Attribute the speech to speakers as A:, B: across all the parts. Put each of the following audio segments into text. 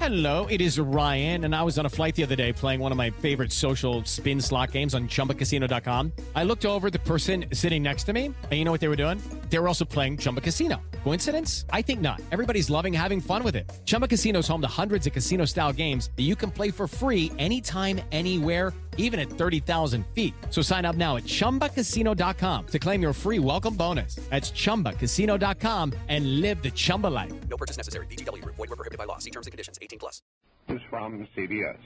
A: Hello, it is Ryan, and I was on a flight the other day playing one of my favorite social spin slot games on ChumbaCasino.com. I looked over at the person sitting next to me, and you know what they were doing? They were also playing Chumba Casino. Coincidence? I think not. Everybody's loving having fun with it. Chumba Casino is home to hundreds of casino-style games that you can play for free anytime, anywhere, even at 30,000 feet. So sign up now at ChumbaCasino.com to claim your free welcome bonus. That's ChumbaCasino.com and live the Chumba life.
B: No purchase necessary. VGW. Void where prohibited by law. See terms and conditions. 18+.
C: News from CBS.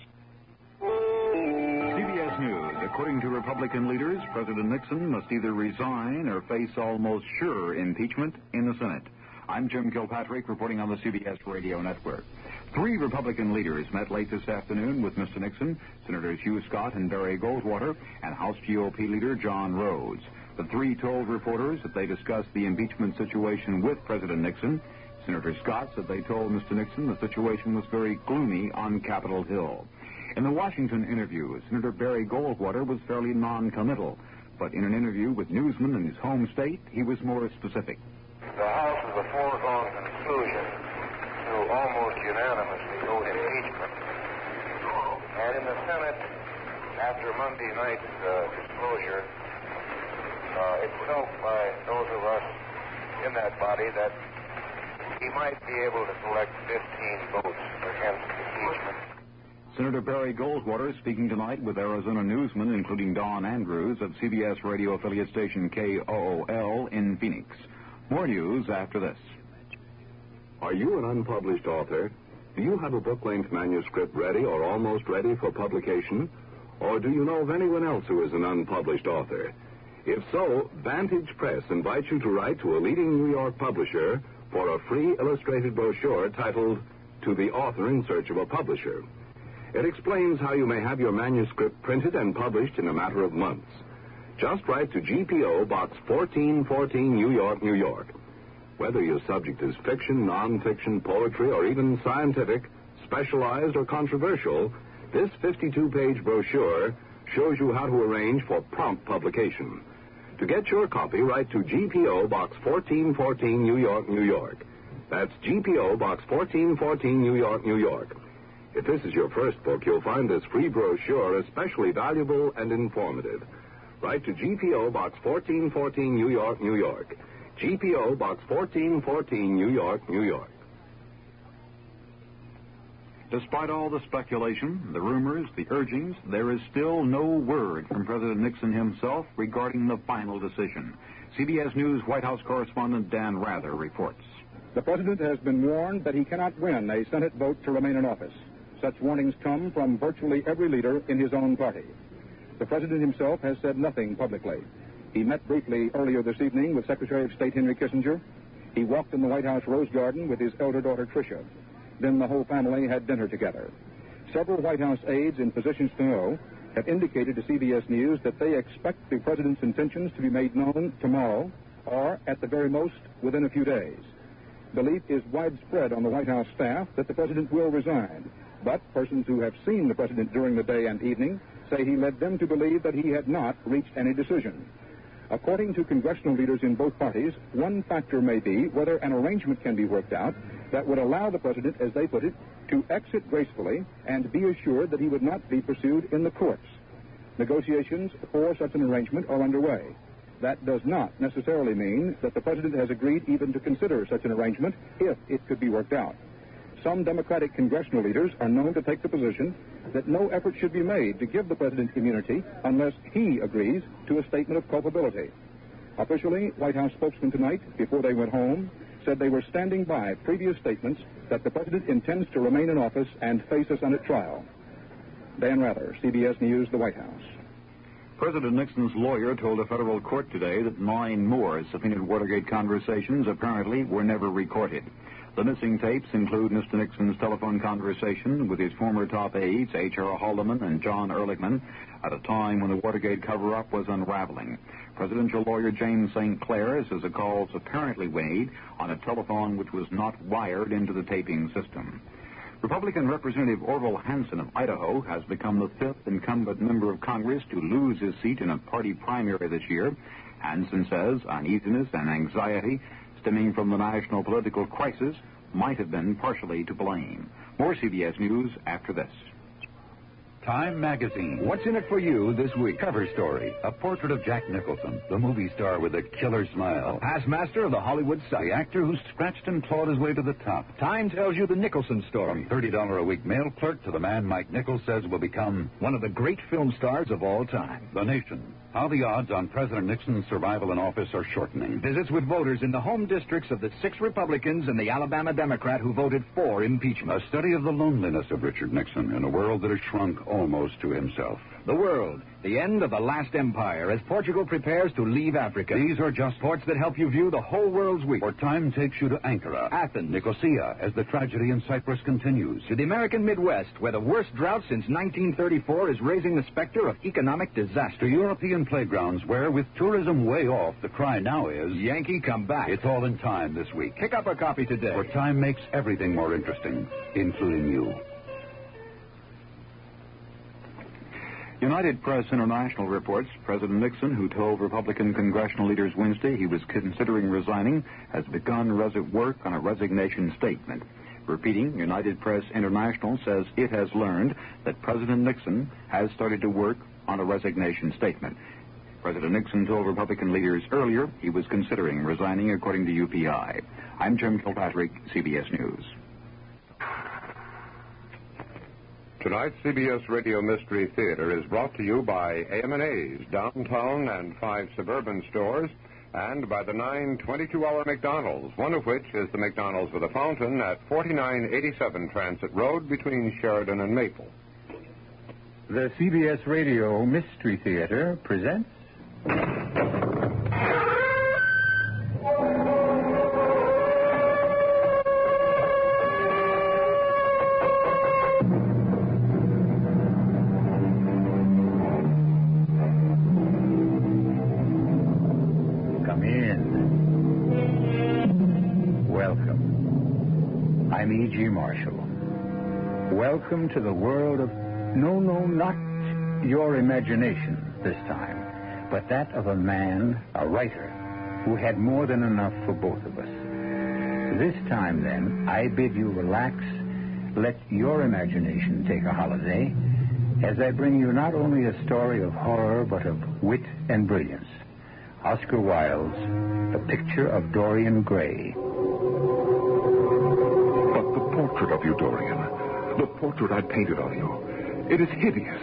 C: CBS News. According to Republican leaders, President Nixon must either resign or face almost sure impeachment in the Senate. I'm Jim Kilpatrick reporting on the CBS Radio Network. 3 Republican leaders met late this afternoon with Mr. Nixon, Senators Hugh Scott and Barry Goldwater, and House GOP leader John Rhodes. The 3 told reporters that they discussed the impeachment situation with President Nixon. Senator Scott said they told Mr. Nixon the situation was very gloomy on Capitol Hill. In the Washington interview, Senator Barry Goldwater was fairly non-committal, but in an interview with newsmen in his home state, he was more specific.
D: The House is a foregone conclusion to almost unanimously vote impeachment. And in the Senate, after Monday night's disclosure, it's felt by those of us in that body that he might be able to collect 15 votes against impeachment.
C: Senator Barry Goldwater speaking tonight with Arizona newsmen, including Don Andrews of CBS radio affiliate station KOOL in Phoenix. More news after this.
E: Are you an unpublished author? Do you have a book-length manuscript ready or almost ready for publication? Or do you know of anyone else who is an unpublished author? If so, Vantage Press invites you to write to a leading New York publisher for a free illustrated brochure titled, To the Author in Search of a Publisher. It explains how you may have your manuscript printed and published in a matter of months. Just write to GPO Box 1414, New York, New York. Whether your subject is fiction, non-fiction, poetry, or even scientific, specialized, or controversial, this 52-page brochure shows you how to arrange for prompt publication. To get your copy, write to GPO Box 1414, New York, New York. That's GPO Box 1414, New York, New York. If this is your first book, you'll find this free brochure especially valuable and informative. Write to GPO Box 1414, New York, New York. GPO Box 1414, New York, New York.
C: Despite all the speculation, the rumors, the urgings, there is still no word from President Nixon himself regarding the final decision. CBS News White House correspondent Dan Rather reports.
F: The president has been warned that he cannot win a Senate vote to remain in office. Such warnings come from virtually every leader in his own party. The president himself has said nothing publicly. He met briefly earlier this evening with Secretary of State Henry Kissinger. He walked in the White House Rose Garden with his elder daughter Tricia. Then the whole family had dinner together. Several White House aides in positions to know have indicated to CBS News that they expect the president's intentions to be made known tomorrow or, at the very most, within a few days. Belief is widespread on the White House staff that the president will resign. But persons who have seen the president during the day and evening say he led them to believe that he had not reached any decision. According to congressional leaders in both parties, one factor may be whether an arrangement can be worked out that would allow the president, as they put it, to exit gracefully and be assured that he would not be pursued in the courts. Negotiations for such an arrangement are underway. That does not necessarily mean that the president has agreed even to consider such an arrangement if it could be worked out. Some Democratic congressional leaders are known to take the position that no effort should be made to give the president immunity unless he agrees to a statement of culpability. Officially, White House spokesmen tonight, before they went home, said they were standing by previous statements that the president intends to remain in office and face a Senate trial. Dan Rather, CBS News, the White House.
C: President Nixon's lawyer told a federal court today that 9 more subpoenaed Watergate conversations apparently were never recorded. The missing tapes include Mr. Nixon's telephone conversation with his former top aides, H.R. Haldeman and John Ehrlichman, at a time when the Watergate cover-up was unraveling. Presidential lawyer James St. Clair says the calls apparently made on a telephone which was not wired into the taping system. Republican Representative Orville Hanson of Idaho has become the 5th incumbent member of Congress to lose his seat in a party primary this year. Hanson says uneasiness and anxiety stemming from the national political crisis might have been partially to blame. More CBS News after this.
G: Time Magazine.
H: What's in it for you this week?
G: Cover story. A portrait of Jack Nicholson, the movie star with a killer smile.
H: Past master of the Hollywood
G: The
H: South.
G: actor who scratched and clawed his way to the top.
H: Time tells you the Nicholson story.
G: From $30 a week mail clerk to the man Mike Nichols says will become
H: One of the great film stars of all time.
G: The Nation. How the odds on President Nixon's survival in office are shortening.
H: Visits with voters in the home districts of the 6 Republicans and the Alabama Democrat who voted for impeachment.
G: A study of the loneliness of Richard Nixon in a world that has shrunk almost to himself.
H: The world, the end of the last empire as Portugal prepares to leave Africa.
G: These are just
H: Sports that help you view the whole world's week.
G: For time takes you to Ankara,
H: Athens,
G: Nicosia, as the tragedy in Cyprus continues.
H: to the American Midwest, where the worst drought since 1934 is raising the specter of economic
G: To
H: disaster.
G: European playgrounds where, with tourism way off, the cry now is,
H: Yankee, come back.
G: it's all in Time this week.
H: Pick up a copy today.
G: For Time makes everything more interesting, including you.
C: United Press International reports President Nixon, who told Republican congressional leaders Wednesday he was considering resigning, has begun work on a resignation statement. Repeating, United Press International says it has learned that President Nixon has started to work on a resignation statement. President Nixon told Republican leaders earlier he was considering resigning, according to UPI. I'm Jim Kilpatrick, CBS News.
I: Tonight's CBS Radio Mystery Theater is brought to you by AM&A's downtown and 5 suburban stores, and by the 9 22-hour McDonald's, one of which is the McDonald's with a fountain at 4987 Transit Road between Sheridan and Maple.
J: The CBS Radio Mystery Theater presents... Come in. Welcome. I'm E.G. Marshall. Welcome to the world of... No, not your imagination this time, but that of a man, a writer, who had more than enough for both of us. This time, then, I bid you relax, let your imagination take a holiday, as I bring you not only a story of horror, but of wit and brilliance. Oscar Wilde's The Picture of Dorian Gray.
E: But the portrait of you, Dorian, the portrait I painted of you, it is hideous.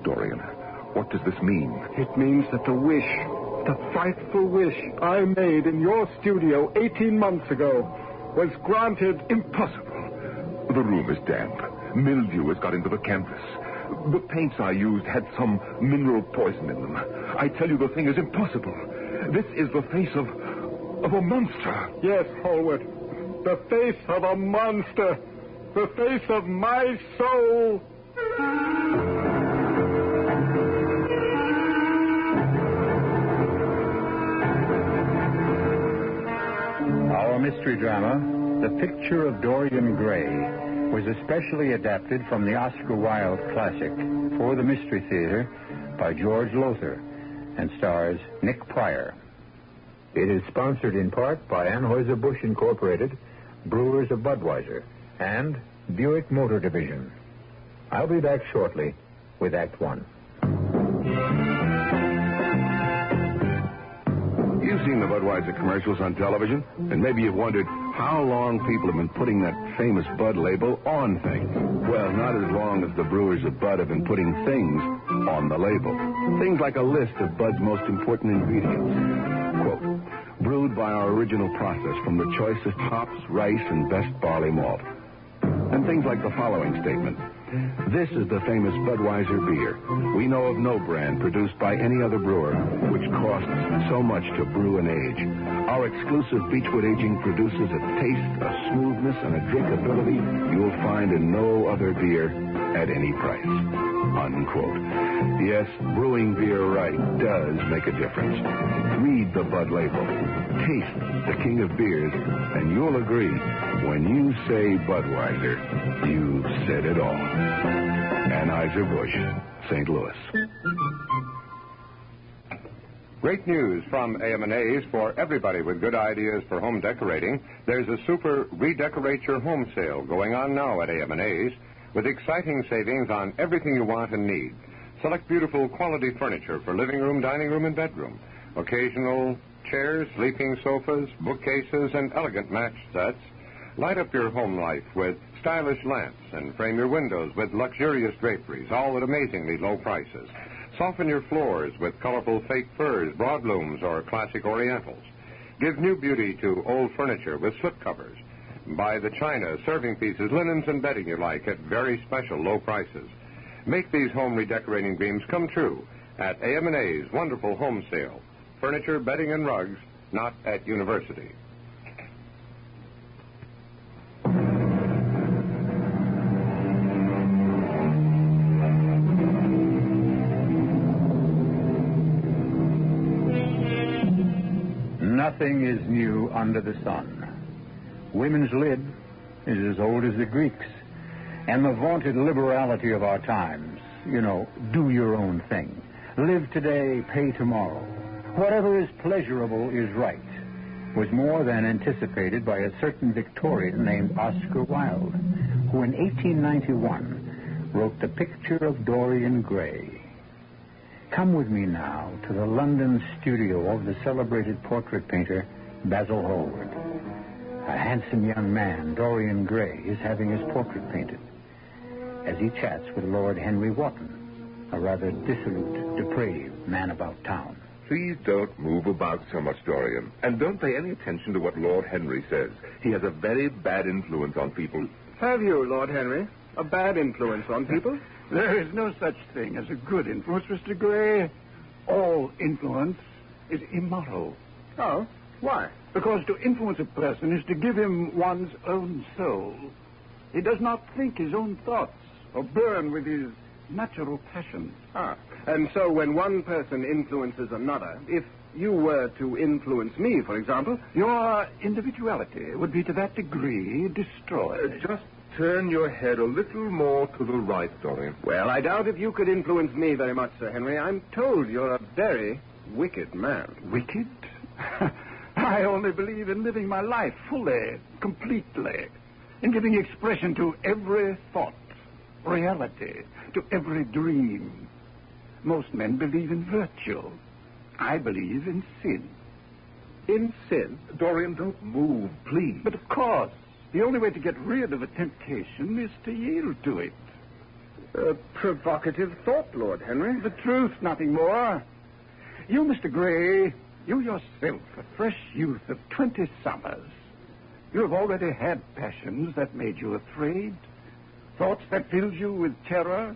E: Dorian, what does this mean?
K: It means that the wish, the frightful wish I made in your studio 18 months ago was granted.
E: Impossible. The room is damp. Mildew has got into the canvas. The paints I used had some mineral poison in them. I tell you, the thing is impossible. This is the face of a monster.
K: Yes, Hallward, the face of a monster. The face of my soul.
J: Our mystery drama, The Picture of Dorian Gray, was especially adapted from the Oscar Wilde classic for the Mystery Theater by George Lothar and stars Nick Pryor. It is sponsored in part by Anheuser-Busch Incorporated, Brewers of Budweiser, and Buick Motor Division. I'll be back shortly with Act One.
E: You've seen the Budweiser commercials on television, and maybe you've wondered how long people have been putting that famous Bud label on things. Well, not as long as the brewers of Bud have been putting things on the label. Things like a list of Bud's most important ingredients. Quote, brewed by our original process from the choicest hops, rice, and best barley malt. And things like the following statement. This is the famous Budweiser beer. We know of no brand produced by any other brewer which costs so much to brew and age. Our exclusive Beechwood aging produces a taste, a smoothness, and a drinkability you'll find in no other beer at any price. Unquote. Yes, brewing beer right does make a difference. Read the Bud label. Taste the king of beers, and you'll agree, when you say Budweiser, you've said it all. Anheuser-Busch, St. Louis.
I: Great news from AM&A's for everybody with good ideas for home decorating. There's a super Redecorate Your Home sale going on now at AM&A's with exciting savings on everything you want and need. Select beautiful quality furniture for living room, dining room, and bedroom. Occasional chairs, sleeping sofas, bookcases, and elegant match sets. Light up your home life with stylish lamps and frame your windows with luxurious draperies, all at amazingly low prices. Soften your floors with colorful fake furs, broadlooms, or classic orientals. Give new beauty to old furniture with slipcovers. Buy the china, serving pieces, linens, and bedding you like at very special low prices. Make these home redecorating dreams come true at AM&A's wonderful home sale. Furniture, bedding, and rugs, not at university.
J: Nothing is new under the sun. Women's lib is as old as the Greeks. And the vaunted liberality of our times, do your own thing. Live today, pay tomorrow. Whatever is pleasurable is right, was more than anticipated by a certain Victorian named Oscar Wilde, who in 1891 wrote The Picture of Dorian Gray. Come with me now to the London studio of the celebrated portrait painter Basil Hallward. A handsome young man, Dorian Gray, is having his portrait painted as he chats with Lord Henry Wotton, a rather dissolute, depraved man about town.
L: Please don't move about so much, Dorian. And don't pay any attention to what Lord Henry says. He has a very bad influence on people.
K: Have you, Lord Henry? A bad influence on people?
M: There is no such thing as a good influence, Mr. Gray. All influence is immoral.
K: Oh, why?
M: Because to influence a person is to give him one's own soul. He does not think his own thoughts or burn with his natural passions.
K: Ah, and so when one person influences another, if you were to influence me, for example,
M: your individuality would be to that degree destroyed.
L: Just turn your head a little more to the right, Dorian.
K: Well, I doubt if you could influence me very much, Sir Henry. I'm told you're a very wicked man.
M: Wicked? I only believe in living my life fully, completely, in giving expression to every thought, reality, to every dream. Most men believe in virtue. I believe in sin.
K: In sin?
L: Dorian, don't move, please.
M: But of course, the only way to get rid of a temptation is to yield to it.
K: A provocative thought, Lord Henry.
M: The truth, nothing more. You, Mr. Gray, you yourself, a fresh youth of 20 summers, you have already had passions that made you afraid, thoughts that filled you with terror,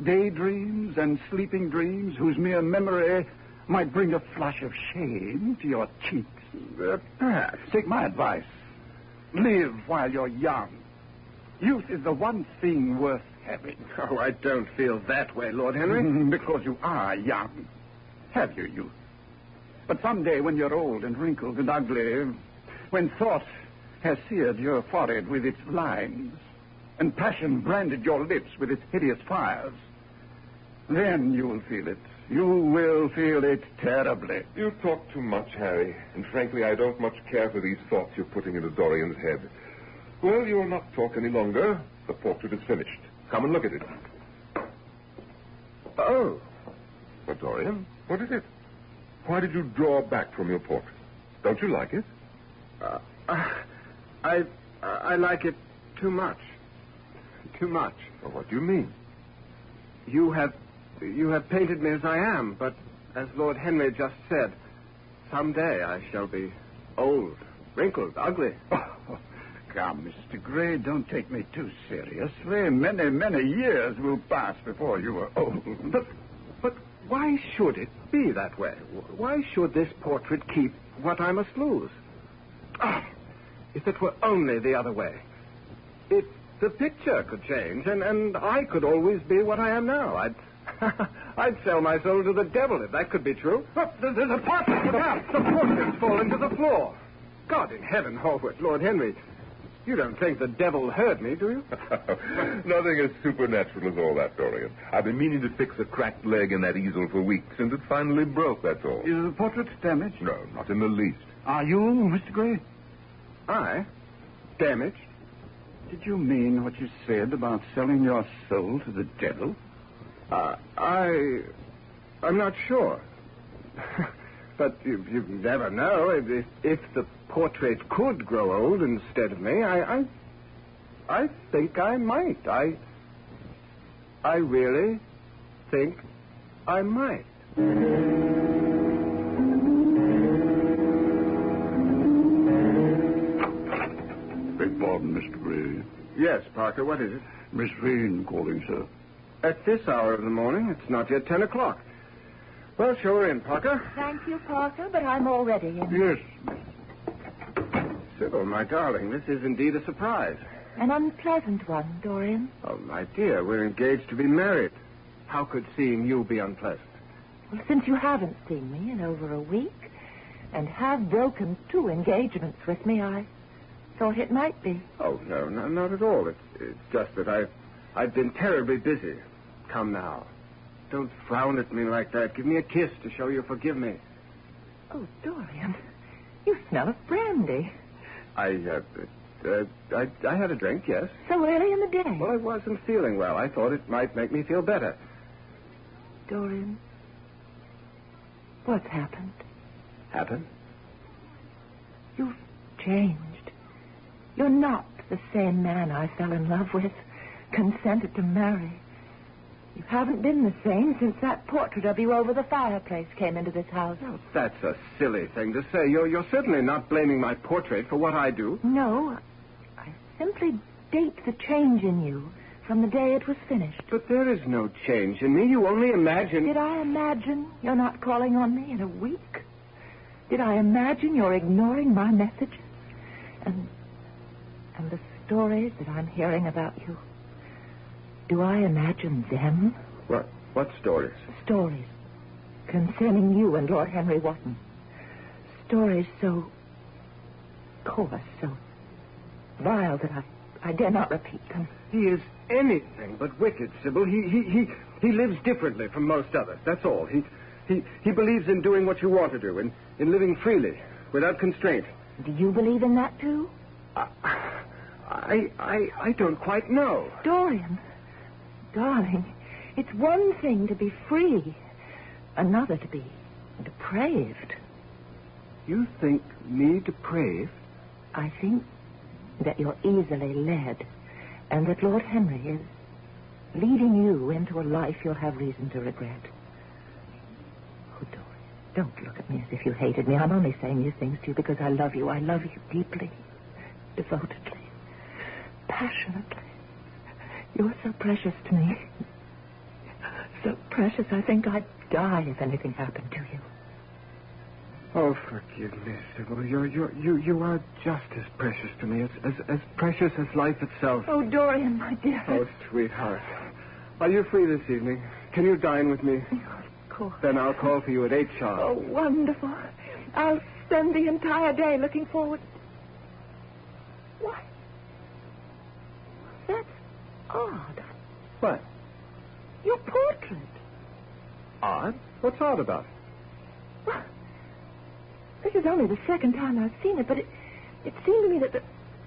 M: daydreams and sleeping dreams whose mere memory might bring a flush of shame to your cheeks.
K: Perhaps.
M: Take my advice. Live while you're young. Youth is the one thing worth having.
K: Oh, I don't feel that way, Lord Henry.
M: Because you are young. Have your youth. But someday when you're old and wrinkled and ugly, when thought has seared your forehead with its lines, and passion branded your lips with its hideous fires, then you will feel it. You will feel it terribly.
L: You talk too much, Harry, and frankly, I don't much care for these thoughts you're putting into Dorian's head. Well, you'll not talk any longer. The portrait is finished. Come and look at it.
K: Oh.
L: Well, Dorian, what is it? Why did you draw back from your portrait? Don't you like it?
K: I like it too much. Too much.
L: Well, what do you mean?
K: You have painted me as I am, but as Lord Henry just said, someday I shall be old, wrinkled, ugly.
M: Oh, come, Mr. Gray, don't take me too seriously. Many, many years will pass before you are old.
K: But why should it be that way? Why should this portrait keep what I must lose? Ah, if it were only the other way. If the picture could change, and I could always be what I am now. I'd sell my soul to the devil if that could be true. Look, the portrait! The portrait's fallen to the floor. God in heaven, Hallward, Lord Henry. You don't think the devil heard me, do you?
L: Nothing as supernatural as all that, Dorian. I've been meaning to fix a cracked leg in that easel for weeks, and it finally broke, that's all.
M: Is the portrait damaged?
L: No, not in the least.
M: Are you, Mr. Gray?
K: I? Damaged?
M: Did you mean what you said about selling your soul to the devil?
K: I'm not sure. But you never know. If the portrait could grow old instead of me, I think I might. I really think I might.
M: Beg pardon, Mr. Gray.
K: Yes, Parker, what is it?
M: Miss Vane calling, sir.
K: At this hour of the morning, it's not yet 10 o'clock. Well, show her in, Parker.
N: Thank you, Parker, but I'm already in.
M: Yes.
K: Sybil, my darling, this is indeed a surprise.
N: An unpleasant one, Dorian.
K: Oh, my dear, we're engaged to be married. How could seeing you be unpleasant?
N: Well, since you haven't seen me in over a week and have broken 2 engagements with me, I thought it might be.
K: Oh, no, not at all. It's just that I've been terribly busy. Come now. Don't frown at me like that. Give me a kiss to show you forgive me.
N: Oh, Dorian, you smell of brandy.
K: I had a drink, yes.
N: So early in the day?
K: Well, I wasn't feeling well. I thought it might make me feel better.
N: Dorian, what's happened?
K: Happened?
N: You've changed. You're not the same man I fell in love with, consented to marry. You haven't been the same since that portrait of you over the fireplace came into this house.
K: Oh, that's a silly thing to say. You're certainly not blaming my portrait for what I do.
N: No, I simply date the change in you from the day it was finished.
K: But there is no change in me. You only imagine...
N: Did I imagine you're not calling on me in a week? Did I imagine you're ignoring my messages? And the stories that I'm hearing about you? Do I imagine them?
K: What stories?
N: Stories concerning you and Lord Henry Wotton. Stories so coarse, so vile that I dare not repeat them.
K: He is anything but wicked, Sybil. He lives differently from most others. That's all. He believes in doing what you want to do, in living freely, without constraint.
N: Do you believe in that too?
K: I don't quite know.
N: Dorian, darling, it's one thing to be free, another to be depraved.
K: You think me depraved?
N: I think that you're easily led, and that Lord Henry is leading you into a life you'll have reason to regret. Oh, Dorian, don't look at me as if you hated me. I'm only saying these things to you because I love you. I love you deeply, devotedly, passionately. You're so precious to me. So precious, I think I'd die if anything happened to you.
K: Oh, forgive me, Sybil. You are just as precious to me, as precious as life itself.
N: Oh, Dorian, my dear.
K: Oh, sweetheart. Are you free this evening? Can you dine with me?
N: Of course.
K: Then I'll call for you at 8 sharp.
N: Oh, wonderful. I'll spend the entire day looking forward. What? That's odd.
K: What?
N: Your portrait.
K: Odd? What's odd about it?
N: Well, this is only the second time I've seen it, but it seemed to me that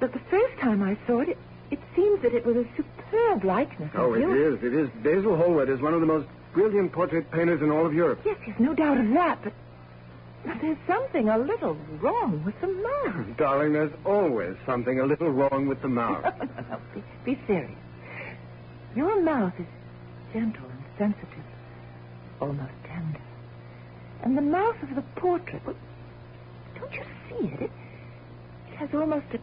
N: the first time I saw it, it seems that it was a superb likeness
K: Oh,
N: of you.
K: It is. Basil Hallward is one of the most brilliant portrait painters in all of Europe.
N: Yes, no doubt of that, but there's something a little wrong with the mouth.
K: Darling, there's always something a little wrong with the mouth.
N: No, be serious. Your mouth is gentle and sensitive, almost tender. And the mouth of the portrait, well, don't you see it? It has almost a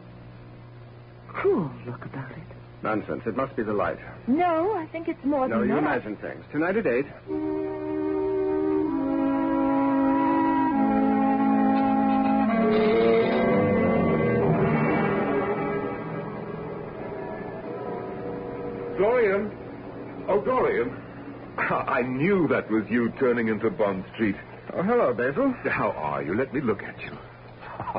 N: cruel look about it.
K: Nonsense. It must be the light.
N: No, I think it's more than that.
K: No, you imagine things. Tonight at 8.
L: Dorian! Oh, Dorian. I knew that was you turning into Bond Street.
K: Oh, hello, Basil.
L: How are you? Let me look at you.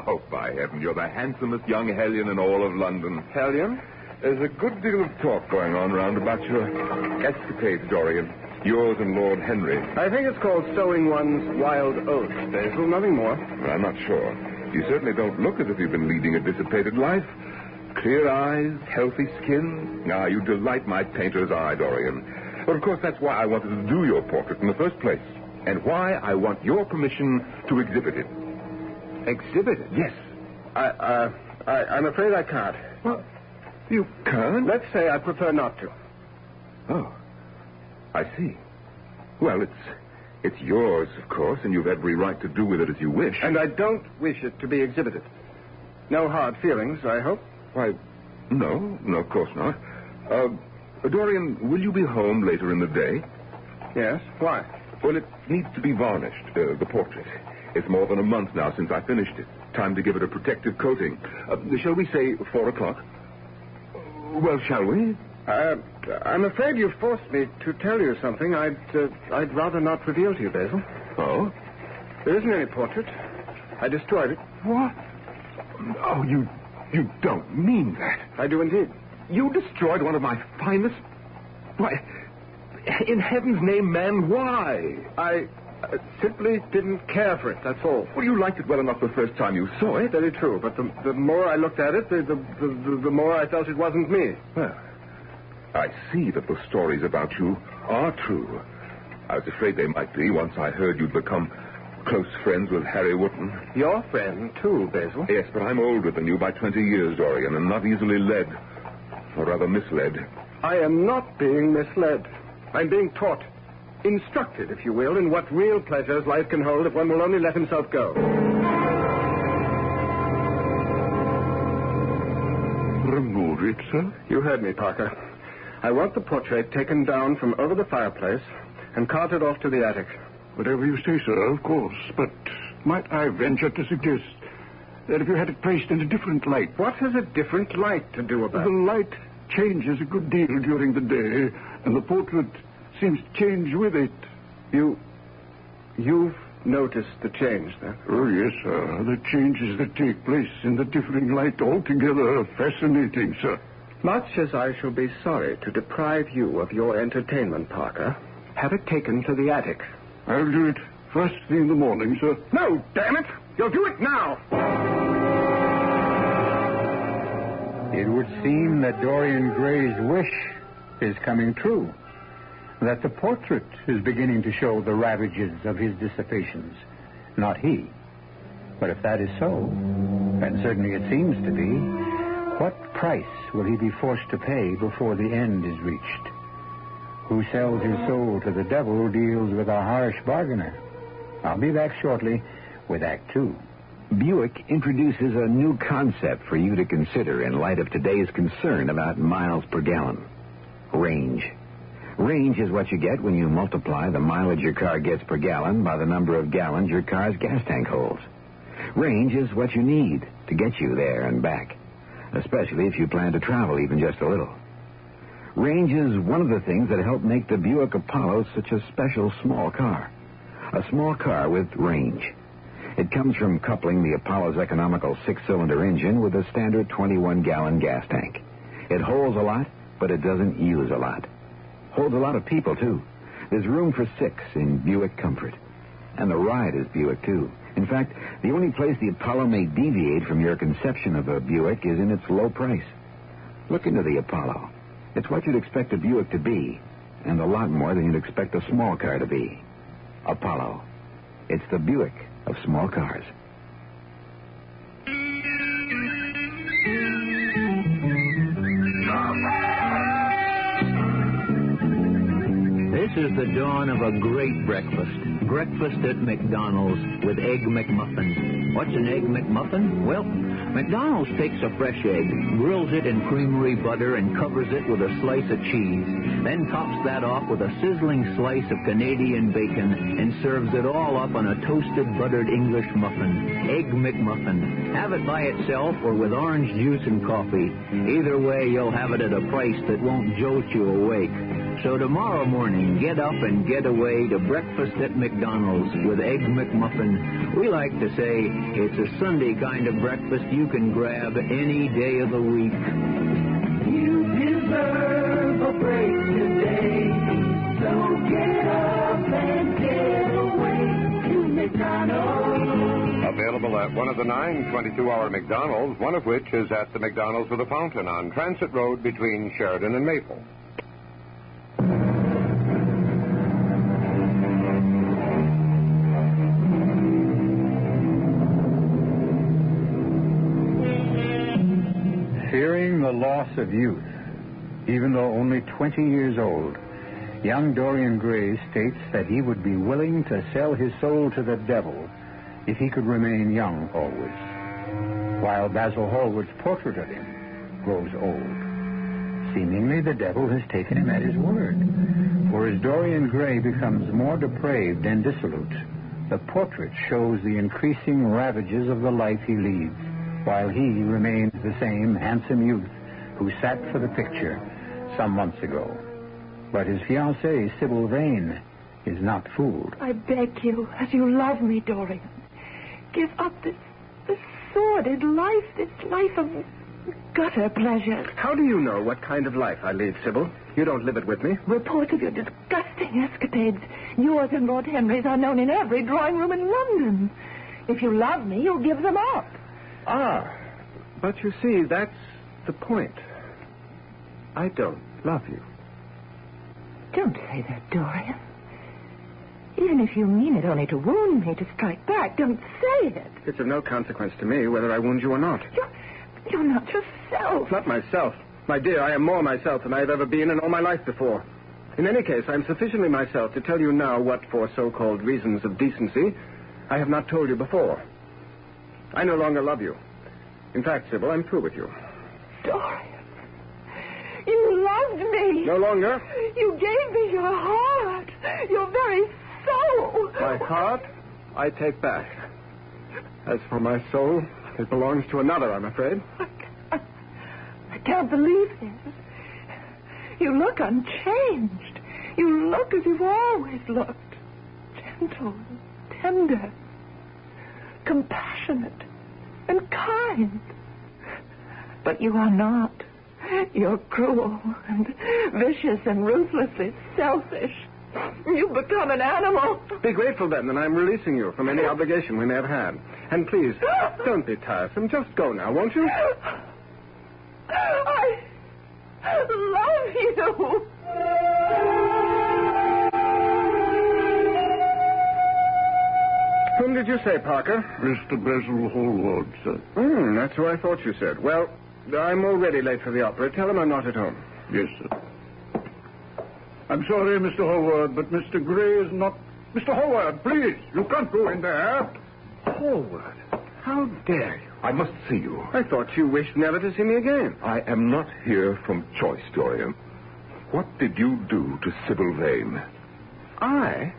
L: Oh, by heaven, you're the handsomest young hellion in all of London.
K: Hellion?
L: There's a good deal of talk going on round about your escapades, Dorian. Yours and Lord Henry.
K: I think it's called sowing one's wild oats, Basil. Nothing more.
L: Well, I'm not sure. You certainly don't look as if you've been leading a dissipated life. Clear eyes, healthy skin. Ah, you delight my painter's eye, Dorian. But, of course, that's why I wanted to do your portrait in the first place. And why I want your permission to exhibit it.
K: Exhibit it?
L: Yes.
K: I'm afraid I can't.
L: What? You can't?
K: Let's say I prefer not to.
L: Oh, I see. Well, it's yours, of course, and you've every right to do with it as you wish.
K: And I don't wish it to be exhibited. No hard feelings, I hope.
L: Why, no, of course not. Dorian, will you be home later in the day?
K: Yes. Why?
L: Well, it needs to be varnished, the portrait. It's more than a month now since I finished it. Time to give it a protective coating. Shall we say 4 o'clock? Well, shall we?
K: I'm afraid you've forced me to tell you something I'd rather not reveal to you, Basil.
L: Oh?
K: There isn't any portrait. I destroyed it.
L: What? Oh, you don't mean that.
K: I do indeed.
L: You destroyed one of my finest... Why, in heaven's name, man, why?
K: I simply didn't care for it, that's all.
L: Well, you liked it well enough the first time you saw it.
K: Very true, but the more I looked at it, the more I felt it wasn't me.
L: Well, I see that the stories about you are true. I was afraid they might be once I heard you'd become close friends with Harry Wotton.
K: Your friend, too, Basil?
L: Yes, but I'm older than you by 20 years, Dorian, and not easily led. Or rather misled.
K: I am not being misled. I'm being taught. Instructed, if you will, in what real pleasures life can hold if one will only let himself go.
M: Remove it, sir?
K: You heard me, Parker. I want the portrait taken down from over the fireplace and carted off to the attic.
M: Whatever you say, sir, of course. But might I venture to suggest that if you had it placed in a different light...
K: What has a different light to do about it?
M: The light changes a good deal during the day, and the portrait seems to change with it.
K: You've noticed the change, then?
M: Oh, yes, sir. The changes that take place in the differing light altogether are fascinating, sir.
K: Much as I shall be sorry to deprive you of your entertainment, Parker, have it taken to the attic.
M: I'll do it first thing in the morning, sir.
K: No, damn it! You'll do it now!
J: It would seem that Dorian Gray's wish is coming true. That the portrait is beginning to show the ravages of his dissipations, not he. But if that is so, and certainly it seems to be, what price will he be forced to pay before the end is reached? Who sells his soul to the devil deals with a harsh bargainer. I'll be back shortly with Act 2.
H: Buick introduces a new concept for you to consider in light of today's concern about miles per gallon. Range. Range is what you get when you multiply the mileage your car gets per gallon by the number of gallons your car's gas tank holds. Range is what you need to get you there and back, especially if you plan to travel even just a little. Range is one of the things that help make the Buick Apollo such a special small car. A small car with range. It comes from coupling the Apollo's economical 6-cylinder engine with a standard 21-gallon gas tank. It holds a lot, but it doesn't use a lot. Holds a lot of people, too. There's room for 6 in Buick Comfort. And the ride is Buick, too. In fact, the only place the Apollo may deviate from your conception of a Buick is in its low price. Look into the Apollo. It's what you'd expect a Buick to be, and a lot more than you'd expect a small car to be. Apollo. It's the Buick of small cars.
O: This is the dawn of a great breakfast. Breakfast at McDonald's with Egg McMuffin. What's an Egg McMuffin? Well, McDonald's takes a fresh egg, grills it in creamery butter, and covers it with a slice of cheese. Then tops that off with a sizzling slice of Canadian bacon and serves it all up on a toasted buttered English muffin. Egg McMuffin. Have it by itself or with orange juice and coffee. Either way, you'll have it at a price that won't jolt you awake. So tomorrow morning, get up and get away to breakfast at McDonald's with Egg McMuffin. We like to say it's a Sunday kind of breakfast you can grab any day of the week.
P: You deserve a break today, so get up and get away to McDonald's.
I: Available at one of the 9 22-hour McDonald's, one of which is at the McDonald's with a fountain on Transit Road between Sheridan and Maple.
J: Fearing the loss of youth, even though only 20 years old, young Dorian Gray states that he would be willing to sell his soul to the devil if he could remain young always, while Basil Hallward's portrait of him grows old. Seemingly the devil has taken him at his word, for as Dorian Gray becomes more depraved and dissolute, the portrait shows the increasing ravages of the life he leads, while he remains the same handsome youth who sat for the picture some months ago. But his fiancée, Sybil Vane, is not fooled.
N: I beg you, as you love me, Dorian, give up this sordid life, this life of gutter pleasure.
K: How do you know what kind of life I lead, Sybil? You don't live it with me.
N: Reports of your disgusting escapades, yours and Lord Henry's, are known in every drawing room in London. If you love me, you'll give them up.
K: Ah, but you see, that's the point. I don't love you.
N: Don't say that, Dorian. Even if you mean it only to wound me, to strike back, don't say it.
K: It's of no consequence to me whether I wound you or not.
N: You're not yourself.
K: Not myself. My dear, I am more myself than I have ever been in all my life before. In any case, I'm sufficiently myself to tell you now what, for so-called reasons of decency, I have not told you before. I no longer love you. In fact, Sybil, I'm through with you.
N: Dorian, you loved me.
K: No longer.
N: You gave me your heart, your very soul.
K: My heart, I take back. As for my soul, it belongs to another, I'm afraid.
N: I can't believe this. You look unchanged. You look as you've always looked. Gentle, tender, compassionate, and kind. But you are not. You're cruel and vicious and ruthlessly selfish. You've become an animal.
K: Be grateful, then, that I'm releasing you from any obligation we may have had. And please, don't be tiresome. Just go now, won't you?
N: I love you.
K: Whom did you say, Parker?
Q: Mr. Basil Hallward, sir.
K: That's who I thought you said. Well, I'm already late for the opera. Tell him I'm not at home.
Q: Yes, sir. I'm sorry, Mr. Hallward, but Mr. Gray is not... Mr. Hallward, please, you can't go in there.
K: Hallward, how dare you?
L: I must see you.
K: I thought you wished never to see me again.
L: I am not here from choice, Dorian. What did you do to Sybil Vane?
K: I?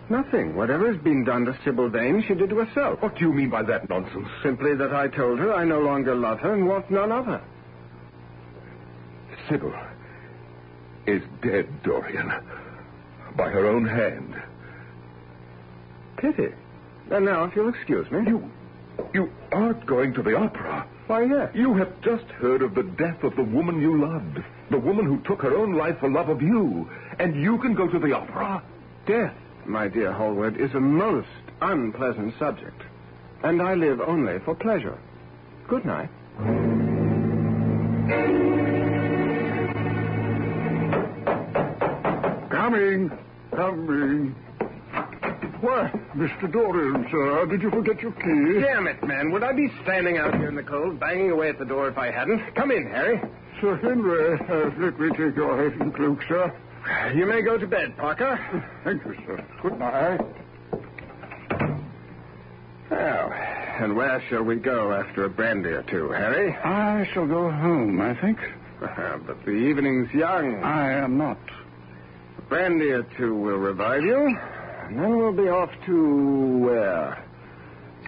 K: Nothing. Whatever has been done to Sybil Vane, she did to herself.
L: What do you mean by that nonsense?
K: Simply that I told her I no longer love her and want none of her.
L: Sybil is dead, Dorian. By her own hand.
K: Pity. And now, if you'll excuse me...
L: You aren't going to the opera.
K: Why, yes.
L: You have just heard of the death of the woman you loved. The woman who took her own life for love of you. And you can go to the opera?
K: Death, my dear Hallward, is a most unpleasant subject. And I live only for pleasure. Good night.
Q: Coming. Why, Mr. Dorian, sir, did you forget your key?
K: Damn it, man. Would I be standing out here in the cold, banging away at the door if I hadn't? Come in, Harry.
Q: Sir Henry, let me take your hat and cloak, sir.
K: You may go to bed, Parker.
Q: Thank you, sir. Good night.
K: Well, and where shall we go after a brandy or two, Harry?
Q: I shall go home, I think.
K: But the evening's young.
Q: I am not.
K: A brandy or two will revive you, and then we'll be off to where?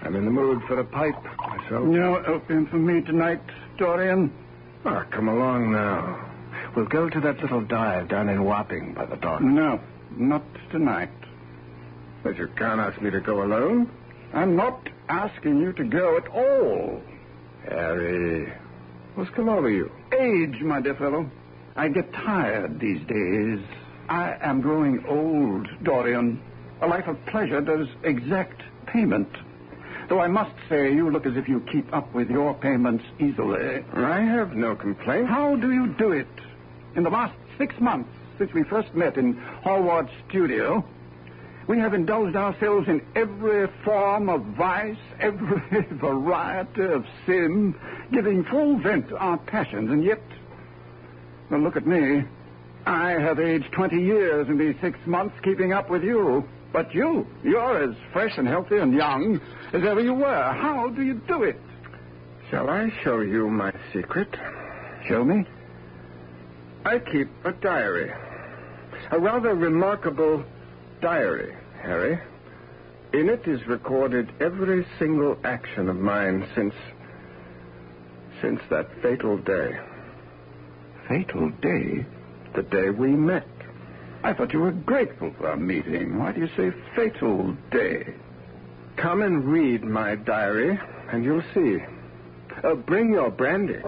K: I'm in the mood for a pipe myself.
Q: No opium for me tonight, Dorian.
K: Oh, come along now. We'll go to that little dive down in Wapping by the dock.
M: No, not tonight.
K: But you can't ask me to go alone.
M: I'm not asking you to go at all.
K: Harry, what's come over you?
M: Age, my dear fellow. I get tired these days. I am growing old, Dorian. A life of pleasure does exact payment. Though I must say, you look as if you keep up with your payments easily.
K: I have no complaint.
M: How do you do it? In the last 6 months, since we first met in Hallward's studio, we have indulged ourselves in every form of vice, every variety of sin, giving full vent to our passions, and yet, well, look at me. I have aged 20 years in these 6 months keeping up with you. But you're as fresh and healthy and young as ever you were. How do you do it?
K: Shall I show you my secret?
M: Show me.
K: I keep a diary. A rather remarkable diary, Harry. In it is recorded every single action of mine since that fatal day.
M: Fatal day?
K: The day we met.
M: I thought you were grateful for our meeting. Why do you say fatal day?
K: Come and read my diary, and you'll see. Bring your brandy.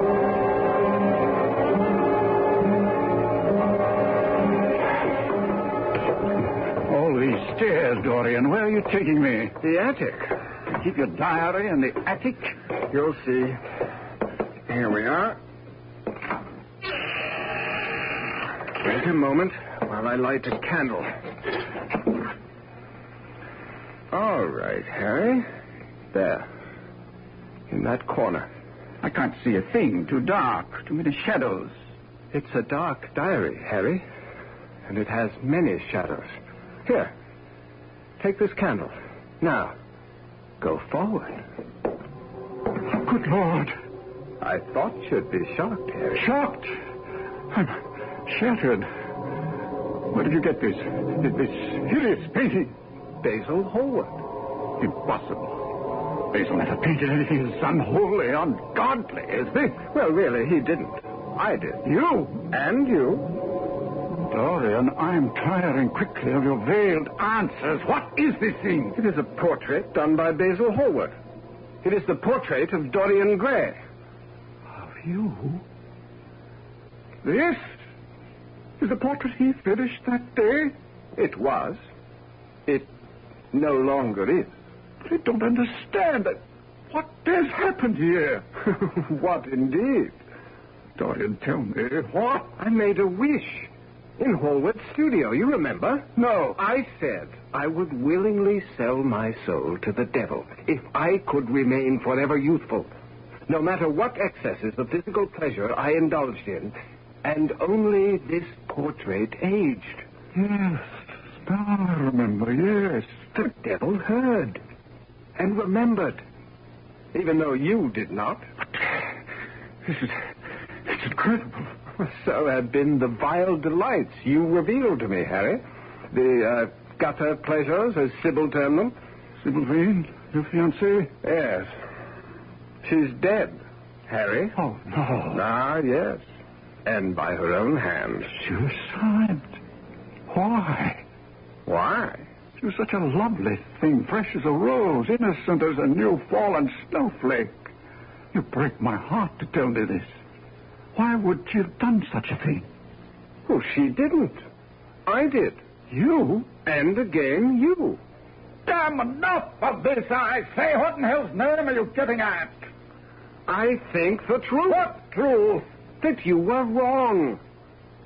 M: All these stairs, Dorian. Where are you taking me?
K: The attic.
M: You keep your diary in the attic?
K: You'll see. Here we are. Wait a moment while I light a candle. All right, Harry. There. In that corner.
M: I can't see a thing. Too dark. Too many shadows.
K: It's a dark diary, Harry. And it has many shadows. Here. Take this candle. Now, go forward.
M: Good Lord.
K: I thought you'd be shocked, Harry.
M: Shocked? I'm shattered. Where did you get this hideous painting?
K: Basil Hallward.
M: Impossible. Basil never painted anything as unholy, ungodly as this.
K: Well, really, he didn't. I did.
M: You?
K: And you.
M: Dorian, I'm tiring quickly of your veiled answers. What is this thing?
K: It is a portrait done by Basil Hallward. It is the portrait of Dorian Gray.
M: Of you? This is the portrait he finished that day?
K: It was. It no longer is.
M: But I don't understand. What has happened here?
K: What indeed?
M: Dorian, tell me, what?
K: I made a wish in Hallward's studio, you remember?
M: No.
K: I said I would willingly sell my soul to the devil if I could remain forever youthful, no matter what excesses of physical pleasure I indulged in, and only this portrait aged.
M: Yes, now I remember, yes.
K: The devil heard and remembered, even though you did not.
M: It's incredible.
K: So have been the vile delights you revealed to me, Harry. The gutter pleasures, as Sybil termed them.
M: Sybil Vane, your fiancée?
K: Yes. She's dead, Harry.
M: Oh, no.
K: Ah, yes. And by her own hand.
M: Suicide? Why?
K: Why?
M: She was such a lovely thing, fresh as a rose, innocent as a new fallen snowflake. You break my heart to tell me this. Why would she have done such a thing?
K: Oh, she didn't. I did.
M: You?
K: And again, you.
M: Damn, enough of this, I say. What in hell's name are you getting at?
K: I think the truth.
M: What truth?
K: That you were wrong.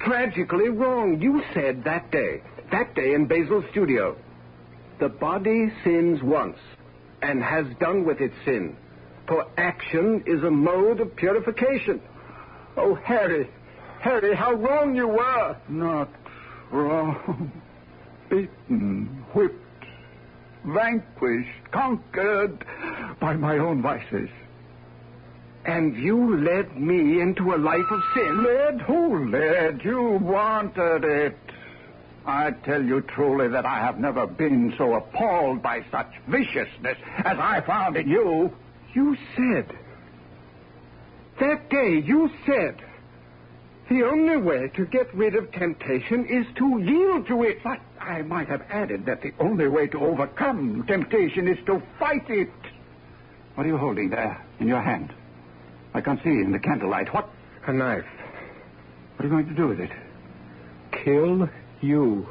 K: Tragically wrong. You said that day in Basil's studio, the body sins once and has done with its sin, for action is a mode of purification. Oh, Harry, how wrong you were.
M: Not wrong. Beaten, whipped, vanquished, conquered by my own vices.
K: And you led me into a life of sin.
M: Led? Who led? You wanted it. I tell you truly that I have never been so appalled by such viciousness as I found in you.
K: You said, that day you said,
M: The only way to get rid of temptation is to yield to it.
Q: But I might have added that the only way to overcome temptation is to fight it. What are you holding there in your hand? I can't see in the candlelight. What?
M: A knife.
Q: What are you going to do with it?
M: Kill you.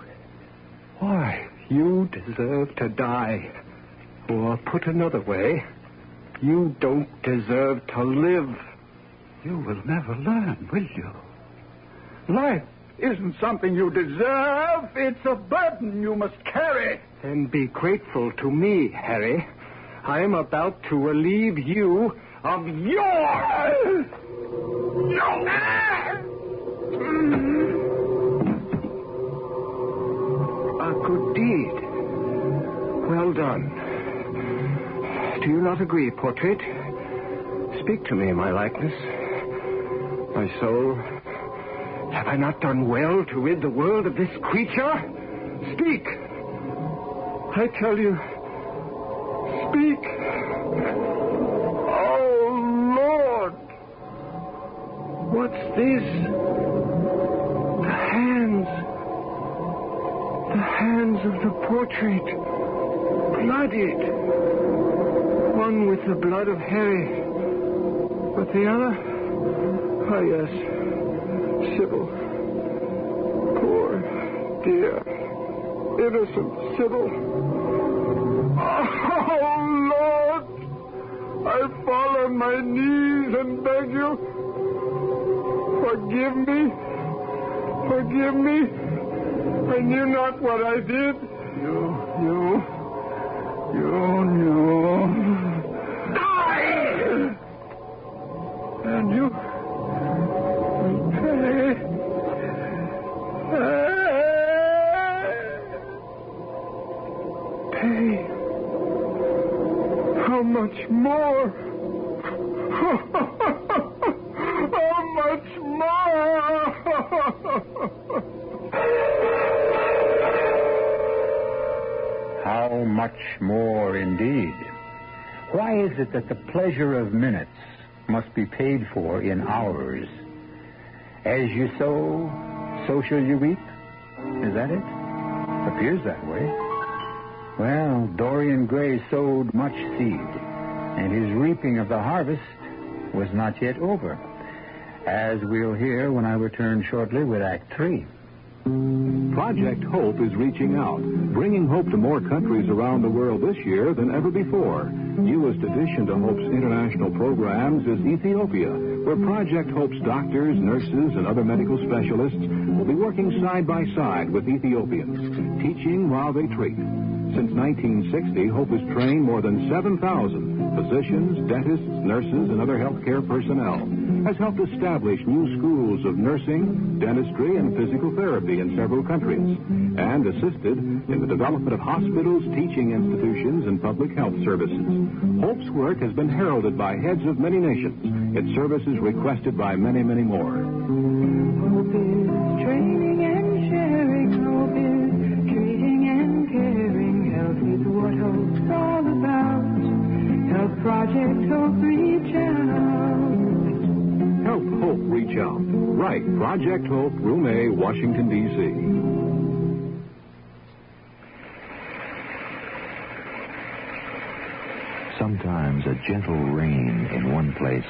M: Why, you deserve to die. Or, put another way, you don't deserve to live.
Q: You will never learn, will you? Life isn't something you deserve. It's a burden you must carry.
M: Then be grateful to me, Harry. I'm about to relieve you of your... A good deed. Well done. Do you not agree, portrait? Speak to me, my likeness. My soul. Have I not done well to rid the world of this creature? Speak. I tell you, speak. Oh, Lord. What's this? The hands. The hands of the portrait. Blooded. One with the blood of Harry. But the other? Oh, yes. Sybil. Poor, dear, innocent Sybil. Oh, Lord! I fall on my knees and beg you. Forgive me. Forgive me. I knew not what I did. You knew. Die! And you will pay. Pay. How much more? How much more?
J: How much more, indeed? Why is it that the pleasure of minutes must be paid for in hours? As you sow, so shall you reap? Is that it? Appears that way. Well, Dorian Gray sowed much seed, and his reaping of the harvest was not yet over, as we'll hear when I return shortly with Act 3.
E: Project Hope is reaching out, bringing hope to more countries around the world this year than ever before. Newest addition to Hope's international programs is Ethiopia, where Project Hope's doctors, nurses, and other medical specialists will be working side by side with Ethiopians, teaching while they treat. Since 1960, Hope has trained more than 7,000 physicians, dentists, nurses, and other healthcare personnel, has helped establish new schools of nursing, dentistry, and physical therapy in several countries, and assisted in the development of hospitals, teaching institutions, and public health services. Hope's work has been heralded by heads of many nations, its services requested by many, many more.
P: Hope is training and sharing. Hope is treating and caring. Health is what hope's all about. Help Project Hope reach out.
E: Help Hope reach out. Right, Project Hope, Room A, Washington, D.C.
H: Sometimes a gentle rain in one place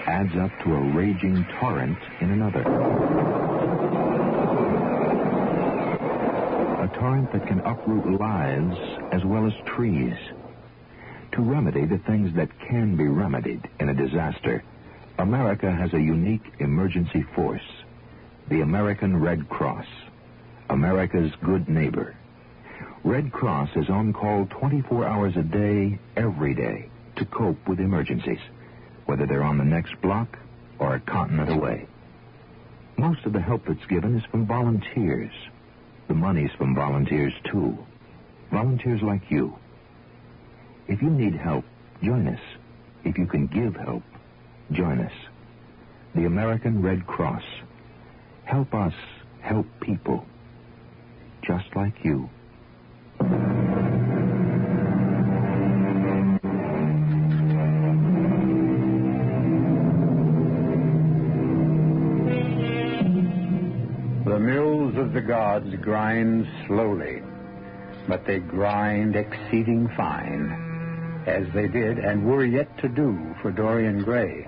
H: adds up to a raging torrent in another. A torrent that can uproot lives as well as trees. To remedy the things that can be remedied in a disaster, America has a unique emergency force, the American Red Cross, America's good neighbor. Red Cross is on call 24 hours a day, every day, to cope with emergencies, whether they're on the next block or a continent away. Most of the help that's given is from volunteers. The money's from volunteers, too. Volunteers like you. If you need help, join us. If you can give help, join us. The American Red Cross. Help us help people. Just like you.
J: wheels of the gods grind slowly, but they grind exceeding fine, as they did and were yet to do for Dorian Gray.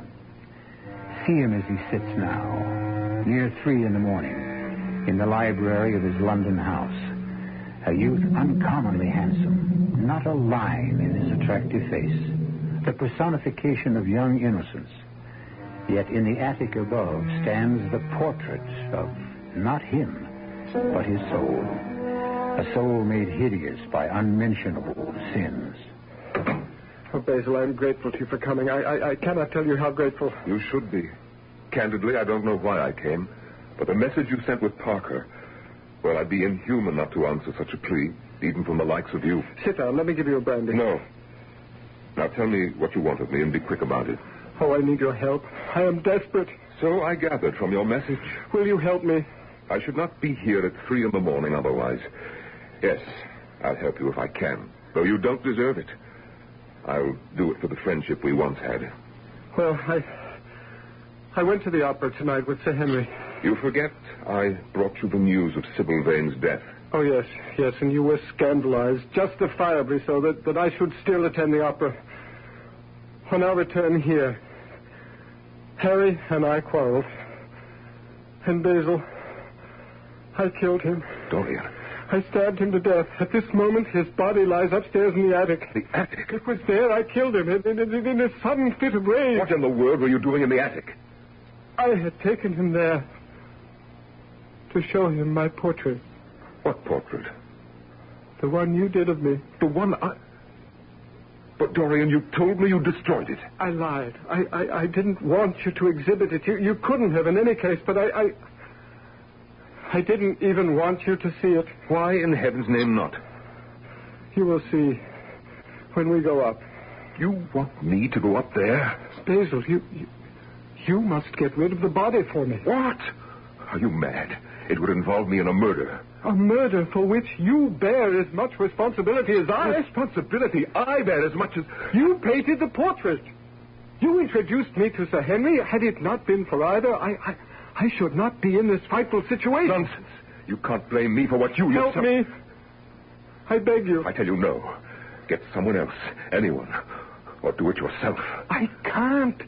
J: See him as he sits now, near 3 in the morning, in the library of his London house. A youth uncommonly handsome, not a line in his attractive face, the personification of young innocence. Yet in the attic above stands the portrait of not him, but his soul. A soul made hideous by unmentionable sins.
K: Oh, Basil, I'm grateful to you for coming. I cannot tell you how grateful.
L: You should be. Candidly, I don't know why I came, but the message you sent with Parker, well, I'd be inhuman not to answer such a plea, even from the likes of you.
K: Sit down. Let me give you a brandy.
L: No. Now tell me what you want of me and be quick about it.
K: Oh, I need your help. I am desperate.
L: So I gathered from your message.
K: Will you help me?
L: I should not be here at 3 in the morning otherwise. Yes, I'll help you if I can, though you don't deserve it. I'll do it for the friendship we once had.
K: Well, I went to the opera tonight with Sir Henry.
L: You forget I brought you the news of Sybil Vane's death.
K: Oh, yes, and you were scandalized, justifiably so, that I should still attend the opera. On our return here, Harry and I quarreled. And Basil, I killed him.
L: Dorian.
K: I stabbed him to death. At this moment, his body lies upstairs in the attic.
L: The attic?
K: It was there I killed him, in a sudden fit of rage.
L: What in the world were you doing in the attic?
K: I had taken him there to show him my portrait.
L: What portrait?
K: The one you did of me.
L: The one I... But, Dorian, you told me you destroyed it.
K: I lied. I didn't want you to exhibit it. You couldn't have in any case, but I didn't even want you to see it.
L: Why in heaven's name not?
K: You will see when we go up.
L: You want me to go up there?
K: Basil, you must get rid of the body for me.
L: What? Are you mad? It would involve me in a murder.
K: A murder for which you bear as much responsibility as I.
L: Responsibility? I bear as much as...
K: You painted the portrait. You introduced me to Sir Henry. Had it not been for either, I should not be in this frightful situation.
L: Nonsense. You can't blame me for what you
K: Help
L: yourself...
K: me. I beg you.
L: I tell you no. Get someone else. Anyone. Or do it yourself.
K: I can't.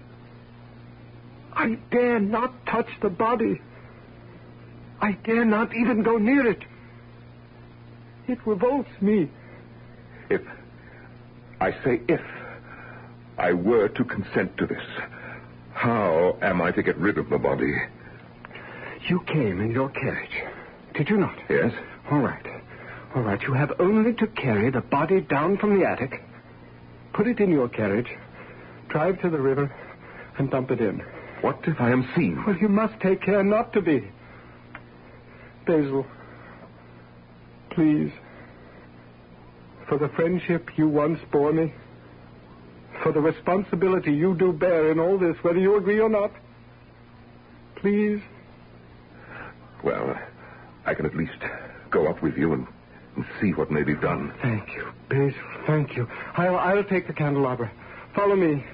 K: I dare not touch the body. I dare not even go near it. It revolts me.
L: If I were to consent to this, how am I to get rid of the body?
K: You came in your carriage, did you not?
L: Yes.
K: All right. You have only to carry the body down from the attic, put it in your carriage, drive to the river, and dump it in.
L: What if I am seen?
K: Well, you must take care not to be. Basil, please, for the friendship you once bore me, for the responsibility you do bear in all this, whether you agree or not, please.
L: Well, I can at least go up with you and see what may be done.
K: Thank you, Basil, thank you. I'll take the candelabra. Follow me.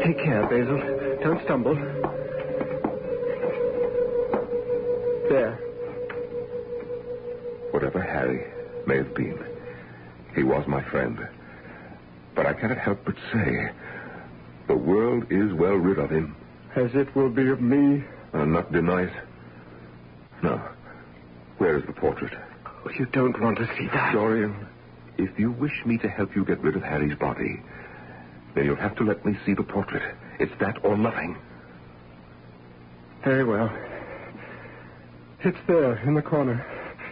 K: Take care, Basil. Don't stumble. There.
L: Whatever Harry may have been, he was my friend. But I cannot help but say, the world is well rid of him.
K: As it will be of me.
L: I'll not deny it. Now, where is the portrait?
K: Oh, you don't want to see that.
L: Dorian, if you wish me to help you get rid of Harry's body, then you'll have to let me see the portrait. It's that or nothing.
K: Very well. It's there, in the corner.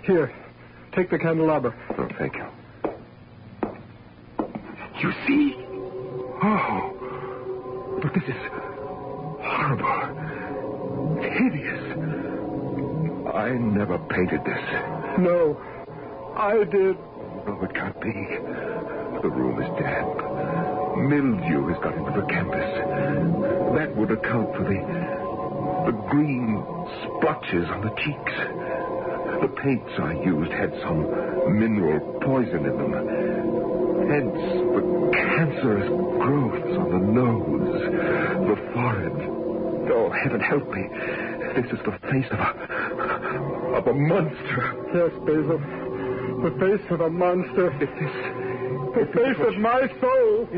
K: Here, take the candelabra.
L: Oh, thank you.
K: You see?
L: Oh, but this is horrible. Hideous. I never painted this.
K: No, I did.
L: No, it can't be. The room is damp. Mildew has got into the canvas. That would account for the green splotches on the cheeks. The paints I used had some mineral poison in them. sense the cancerous growths on the nose, the forehead. Oh, heaven help me. This is the face of a monster.
R: Yes, Basil. The face of a monster. The face of my soul.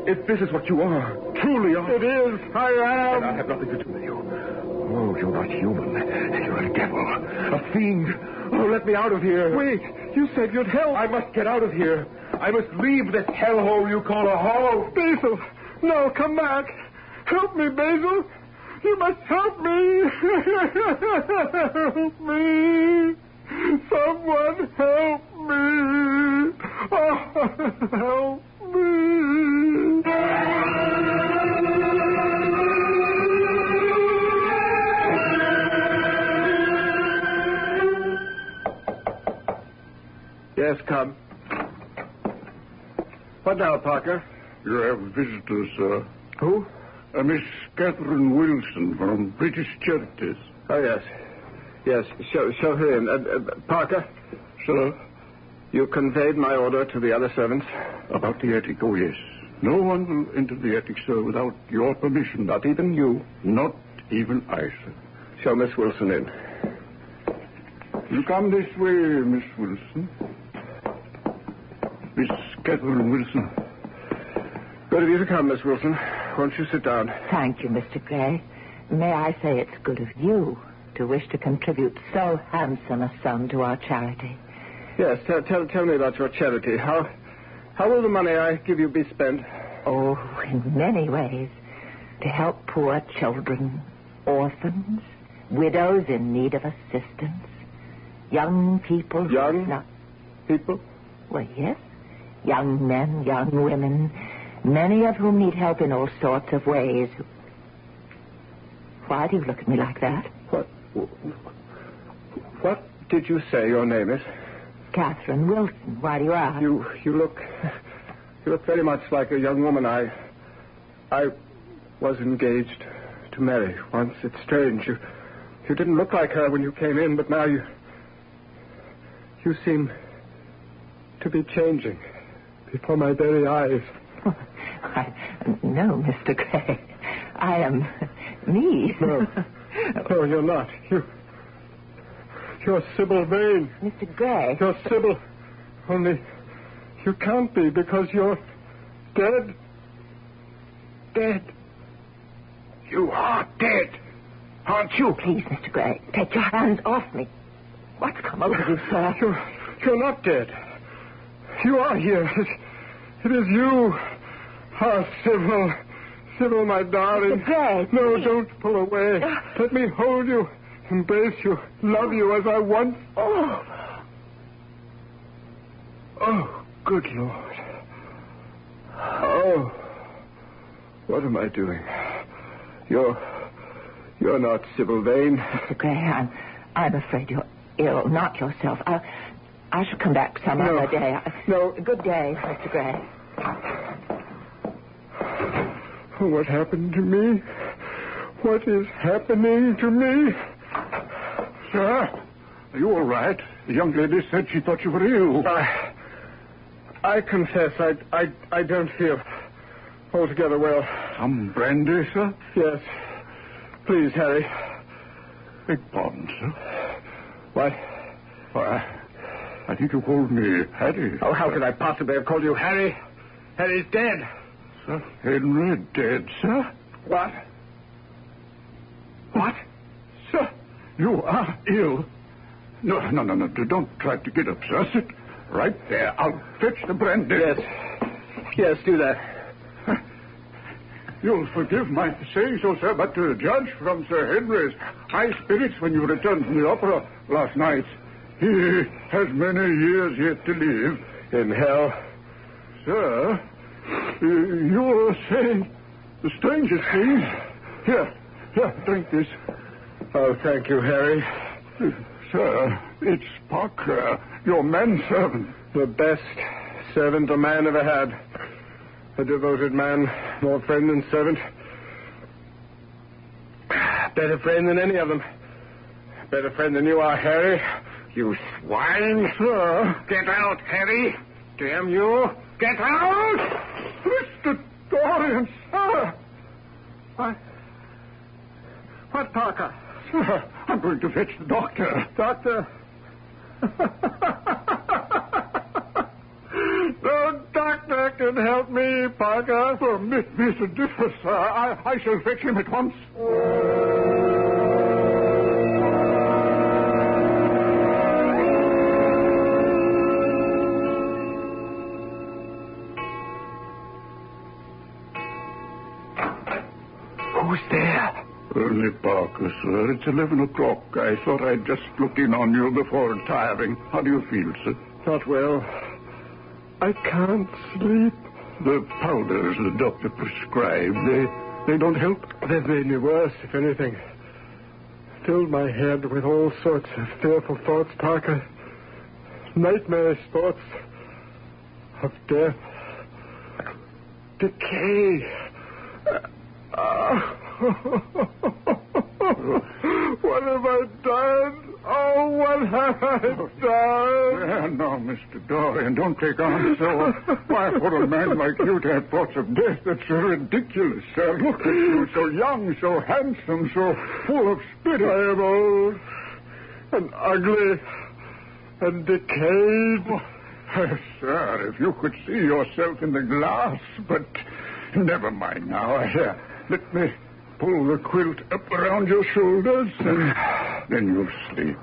L: If this is what you are, truly are.
R: It is. I am.
L: And I have nothing to do with you. Oh, you're not human. You're a devil. A fiend. Oh, let me out of here.
R: Wait. You said you'd help.
L: I must get out of here. I must leave this hellhole you call a home.
R: Basil. No, come back. Help me, Basil. You must help me. Help me. Someone help me. Oh, help me. Yes, come. What now, Parker?
M: You have visitors, sir.
R: Who?
M: Miss Catherine Wilson from British Charities.
R: Oh, yes. Yes, show her in. Parker?
M: Sir?
R: You conveyed my order to the other servants?
M: About the attic, oh, yes. No one will enter the attic, sir, without your permission.
R: Not even you?
M: Not even I, sir.
R: Show Miss Wilson in.
M: You come this way, Miss Wilson. Miss Catherine Wilson.
R: Good of you to come, Miss Wilson. Won't you sit down?
N: Thank you, Mr. Gray. May I say it's good of you to wish to contribute so handsome a sum to our charity.
R: Yes, tell me about your charity. How will the money I give you be spent?
N: Oh, in many ways. To help poor children, orphans, widows in need of assistance, young people...
R: Young people?
N: Well, yes. Young men, young women, many of whom need help in all sorts of ways. Why do you look at me like that?
R: What did you say your name is?
N: Catherine Wilson. Why do you ask?
R: You look very much like a young woman I was engaged to marry once. It's strange. You didn't look like her when you came in, but now you seem to be changing before my very eyes.
N: No, Mr. Gray. I am me.
R: No, you're not. You're Sybil Vane.
N: Mr. Gray.
R: You're Sybil. Only you can't be because you're dead. Dead.
M: You are dead, aren't you?
N: Please, Mr. Gray, take your hands off me. What's come over you, sir?
R: You're not dead. You are here. It is you. Ah, Sybil. Sybil, my darling.
N: Mr. Gray.
R: No, don't pull away. Let me hold you, embrace you, love you as I once... Oh, good Lord. Oh, what am I doing? You're not Sybil Vane.
N: Mr. Gray, I'm afraid you're ill, not yourself. I shall come back some other day.
R: No.
N: Good day, Mr. Gray.
R: What happened to me? What is happening to me?
M: Sir, are you all right? The young lady said she thought you were ill.
R: I confess I don't feel altogether well.
M: Some brandy, sir?
R: Yes. Please, Harry.
M: Beg pardon, sir.
R: What?
M: Why, I think you called me Harry.
R: Oh, how could I possibly have called you Harry? Harry's dead.
M: Sir Henry dead, sir?
R: What?
M: What? Sir, you are ill. No, don't try to get up, sir. Sit right there. I'll fetch the brandy.
R: Yes, do that.
M: You'll forgive my saying so, sir, but to judge from Sir Henry's high spirits when you returned from the opera last night, he has many years yet to live.
R: In hell?
M: Sir, you're saying the strangest things. Here, drink this.
R: Oh, thank you, Harry.
M: Sir, it's Parker, your manservant.
R: The best servant a man ever had. A devoted man, more friend than servant. Better friend than any of them. Better friend than you are, Harry.
M: You swine. Sir.
K: Get out, Harry.
R: Damn you! Get out! Mr. Dorian, sir! What, Parker?
Q: Sir, I'm going to fetch the doctor.
R: Doctor? No doctor can help me, Parker.
Q: Oh, Mr. Differ, sir. I shall fetch him at once.
M: Who's there?
Q: Only Parker, sir. It's 11 o'clock. I thought I'd just look in on you before retiring. How do you feel, sir?
R: Not well. I can't sleep.
Q: The powders the doctor prescribed, they don't help?
R: They've made me worse, if anything. Filled my head with all sorts of fearful thoughts, Parker. Nightmarish thoughts of death. Decay. What have I done? Oh, what have I done?
Q: No, Mr. Dorian, don't take on so. Why, for a man like you to have thoughts of death, that's so ridiculous, sir. Look at you, so young, so handsome, so full of spirit.
R: I am old and ugly and decayed.
Q: Sir, if you could see yourself in the glass, but never mind now. Here, let me pull the quilt up around your shoulders, and then you'll sleep.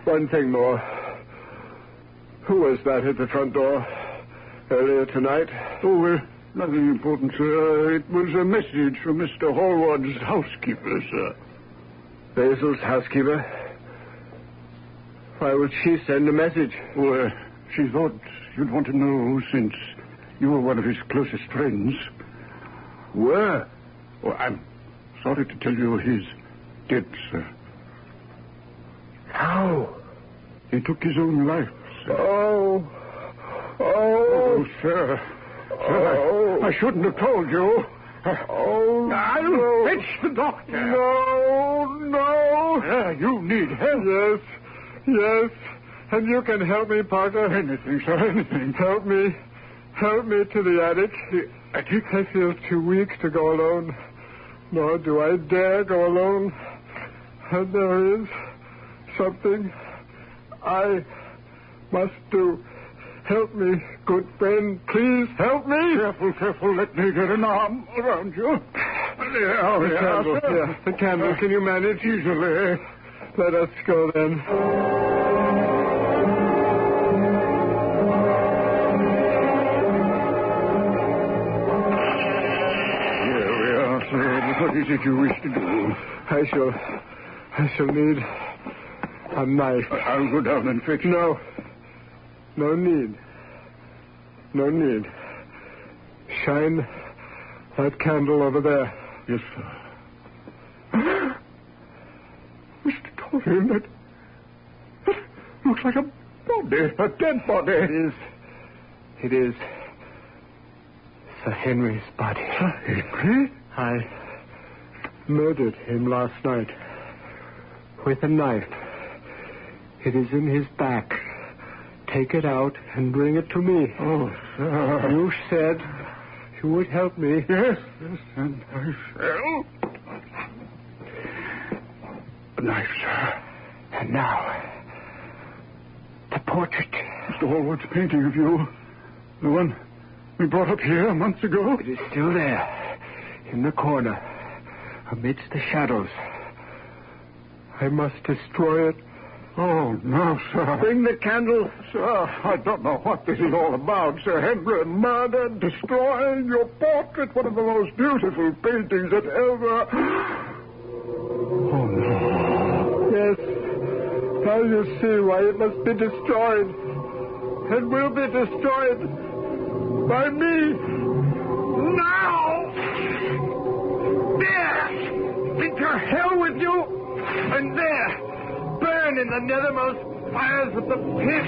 R: One thing more. Who was that at the front door earlier tonight?
Q: Oh, nothing important, sir. It was a message from Mr. Hallward's housekeeper, sir.
R: Basil's housekeeper? Why would she send a message?
Q: Well, she thought you'd want to know, since you were one of his closest friends.
R: Were?
Q: Oh, I'm sorry to tell you he's dead, sir.
R: How?
Q: He took his own life, sir.
R: Oh,
Q: sir. Sir, I shouldn't have told you.
R: I'll
Q: fetch the doctor.
R: No.
Q: You need help.
R: Yes. And you can help me, Parker.
Q: Anything, sir, anything.
R: Help me to the attic.
Q: The attic?
R: I feel too weak to go alone. Nor do I dare go alone. And there is something I must do. Help me, good friend. Please help me.
Q: Careful. Let me get an arm around you.
R: The candle. Yeah, the candle. Can you manage?
Q: Easily.
R: Let us go then.
Q: What is it you wish to do?
R: I shall need a knife.
Q: I'll go down and fetch it.
R: No need. Shine that candle over there.
Q: Yes, sir. Mr. Dorian, that looks like a body, a dead body.
R: It is Sir Henry's body.
Q: Sir Henry?
R: I murdered him last night with a knife. It is in his back. Take it out and bring it to me.
Q: Oh, sir.
R: You said you would help me.
Q: Yes, and I shall. A knife, sir.
R: And now, the portrait.
Q: Mr. Hallward's painting of you. The one we brought up here months ago.
R: It is still there, in the corner, amidst the shadows. I must destroy it.
Q: Oh, no, sir.
R: Bring the candle.
Q: Sir, I don't know what this is all about, Sir Henry. Murder, destroying your portrait, one of the most beautiful paintings that ever... Oh, no.
R: Yes. Now you see why it must be destroyed. It will be destroyed by me. Now! There! Into hell with you! And there! Burn in the nethermost fires of the pit.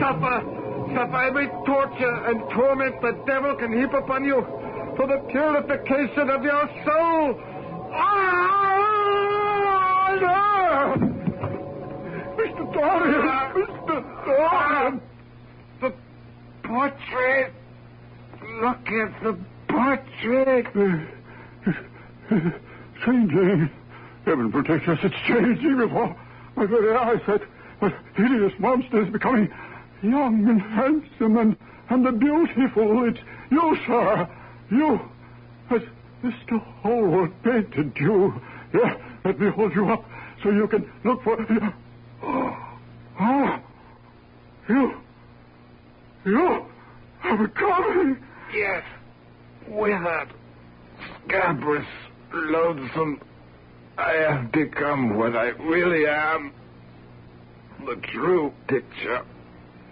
R: Suffer every torture and torment the devil can heap upon you for the purification of your soul.
Q: Mr. Dorian! Mr.
R: The portrait. Look at the portrait.
Q: Changing. Heaven protect us, it's changing before my very eyes. That hideous monster is becoming young and handsome and beautiful. It's you, sir. You. As Mr. Hallward painted you. Here, let me hold you up so you can look for... Oh, you are becoming...
R: Yes, withered, scabrous, loathsome. I have become what I really am. The true picture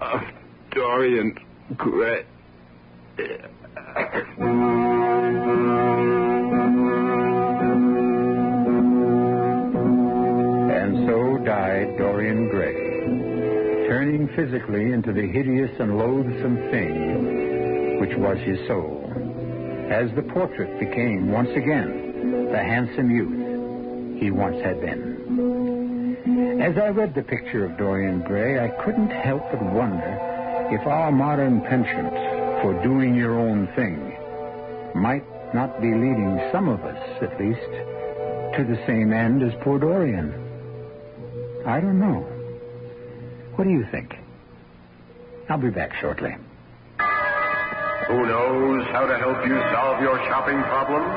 R: of Dorian Gray.
J: And so died Dorian Gray, turning physically into the hideous and loathsome thing which was his soul, as the portrait became once again the handsome youth he once had been. As I read the picture of Dorian Gray, I couldn't help but wonder if our modern penchant for doing your own thing might not be leading some of us, at least, to the same end as poor Dorian. I don't know. What do you think? I'll be back shortly.
I: Who knows how to help you solve your shopping problems?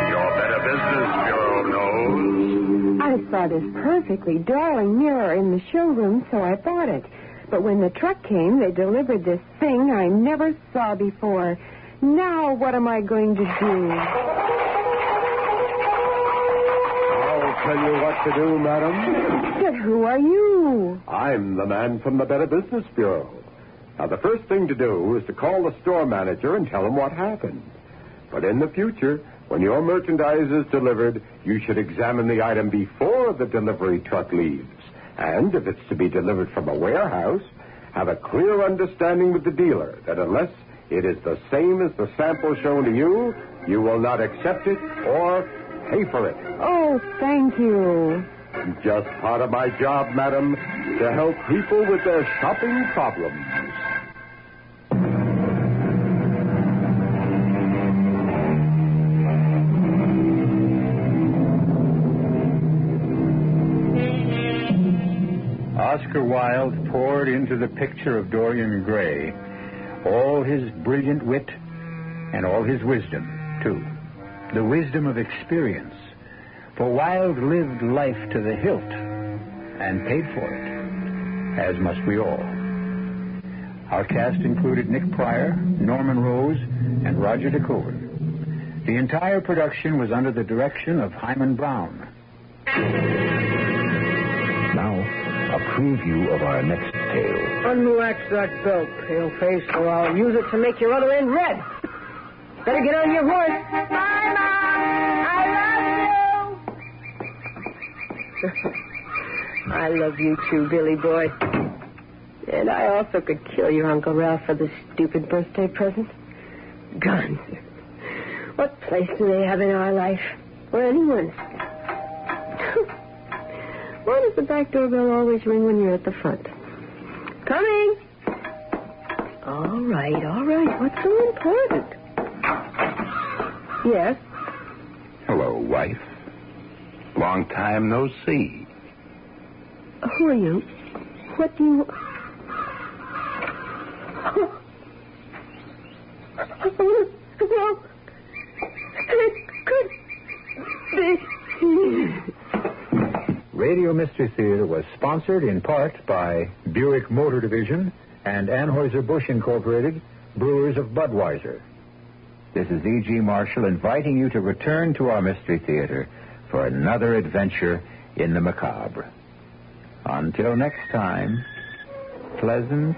I: Your Better Business Bureau knows.
S: I saw this perfectly darling mirror in the showroom, so I bought it. But when the truck came, they delivered this thing I never saw before. Now what am I going to do?
T: I'll tell you what to do, madam.
S: But who are you?
T: I'm the man from the Better Business Bureau. Now, the first thing to do is to call the store manager and tell him what happened. But in the future, when your merchandise is delivered, you should examine the item before the delivery truck leaves. And if it's to be delivered from a warehouse, have a clear understanding with the dealer that unless it is the same as the sample shown to you, you will not accept it or pay for it.
S: Oh, thank you.
T: Just part of my job, madam, to help people with their shopping problems.
J: Oscar Wilde poured into the picture of Dorian Gray all his brilliant wit and all his wisdom, too. The wisdom of experience. For Wilde lived life to the hilt and paid for it, as must we all. Our cast included Nick Pryor, Norman Rose, and Roger DeCoven. The entire production was under the direction of Hyman Brown.
H: Now, a preview of our next tale.
U: Unlax that belt, pale-face, or I'll use it to make your other end red. Better get on your horse. Bye, Mom. I love you. I love you too, Billy boy. And I also could kill your Uncle Ralph for this stupid birthday present. Guns. What place do they have in our life? Or anyone's? Why does the back doorbell always ring when you're at the front? Coming! All right. What's so important? Yes?
G: Hello, wife. Long time no see.
S: Who are you? What do you... No. It could be.
J: Radio Mystery Theater was sponsored in part by Buick Motor Division and Anheuser-Busch Incorporated, brewers of Budweiser.
H: This is E.G. Marshall inviting you to return to our Mystery Theater for another adventure in the macabre. Until next time, pleasant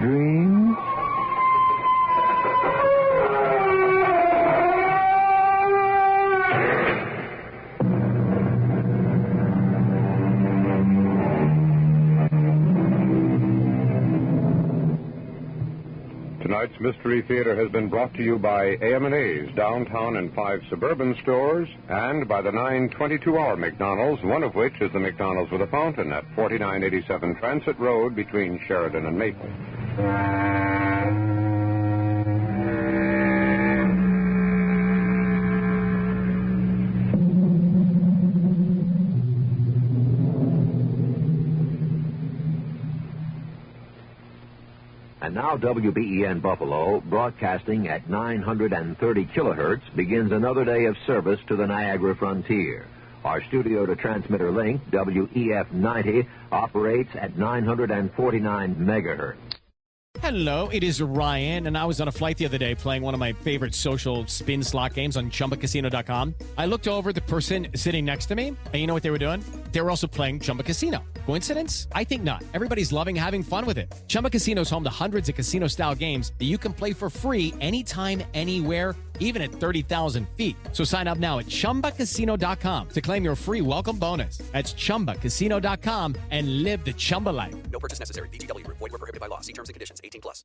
H: dreams.
I: Tonight's Mystery Theater has been brought to you by AM&A's downtown and 5 suburban stores, and by the 922-hour McDonald's, one of which is the McDonald's with a fountain at 4987 Transit Road between Sheridan and Maple.
O: And now WBEN Buffalo, broadcasting at 930 kilohertz, begins another day of service to the Niagara frontier. Our studio-to-transmitter link, WEF-90, operates at 949 megahertz.
A: Hello, it is Ryan, and I was on a flight the other day playing one of my favorite social spin slot games on ChumbaCasino.com. I looked over at the person sitting next to me, and you know what they were doing? They were also playing Chumba Casino. Coincidence? I think not. Everybody's loving having fun with it. Chumba Casino is home to hundreds of casino-style games that you can play for free anytime, anywhere, even at 30,000 feet. So sign up now at ChumbaCasino.com to claim your free welcome bonus. That's ChumbaCasino.com and live the Chumba life.
B: No purchase necessary. VGW. Void where prohibited by law. See terms and conditions. 18+.